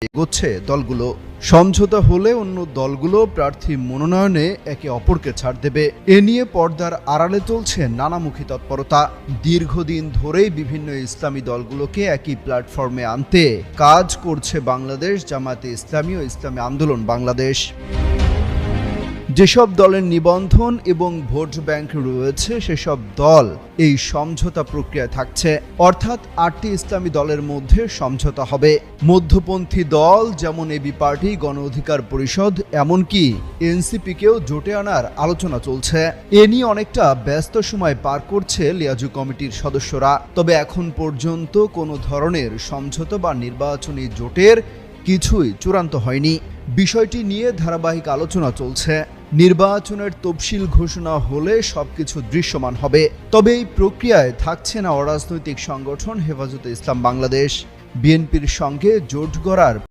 এগোচ্ছে দলগুলো। সমঝোতা হলে অন্য দলগুলো প্রার্থী মনোনয়নে একে অপরকে ছাড় দেবে। এ নিয়ে পর্দার আড়ালে চলছে নানামুখী তৎপরতা। দীর্ঘদিন ধরেই বিভিন্ন ইসলামী দলগুলোকে একই প্ল্যাটফর্মে আনতে কাজ করছে বাংলাদেশ জামায়াতে ইসলামী ও ইসলামী আন্দোলন বাংলাদেশ। যেসব দলের নিবন্ধন এবং ভোট ব্যাংক রয়েছে সেসব দল এই সমঝোতা প্রক্রিয়ায় থাকছে, অর্থাৎ 8টি ইসলামী দলের মধ্যে সমঝোতা হবে। মধ্যপন্থী দল যেমন এবি পার্টি, গণ অধিকার পরিষদ, এমনকি এনসিপিকেও জোটে আনার আলোচনা চলছে। এ নিয়ে অনেকটা ব্যস্ত সময় পার করছে লিয়াজু কমিটির সদস্যরা। তবে এখন পর্যন্ত কোনো ধরনের সমঝোতা বা নির্বাচনী জোটের কিছুই চূড়ান্ত হয়নি। বিষয়টি নিয়ে ধারাবাহিক আলোচনা চলছে। নির্বাচনের তফসিল ঘোষণা হলে সবকিছু দৃশ্যমান হবে। তবে এই প্রক্রিয়ায় থাকছে না অরাজনৈতিক সংগঠন হেফাজতে ইসলাম বাংলাদেশ। বিএনপির সঙ্গে জোট গড়ার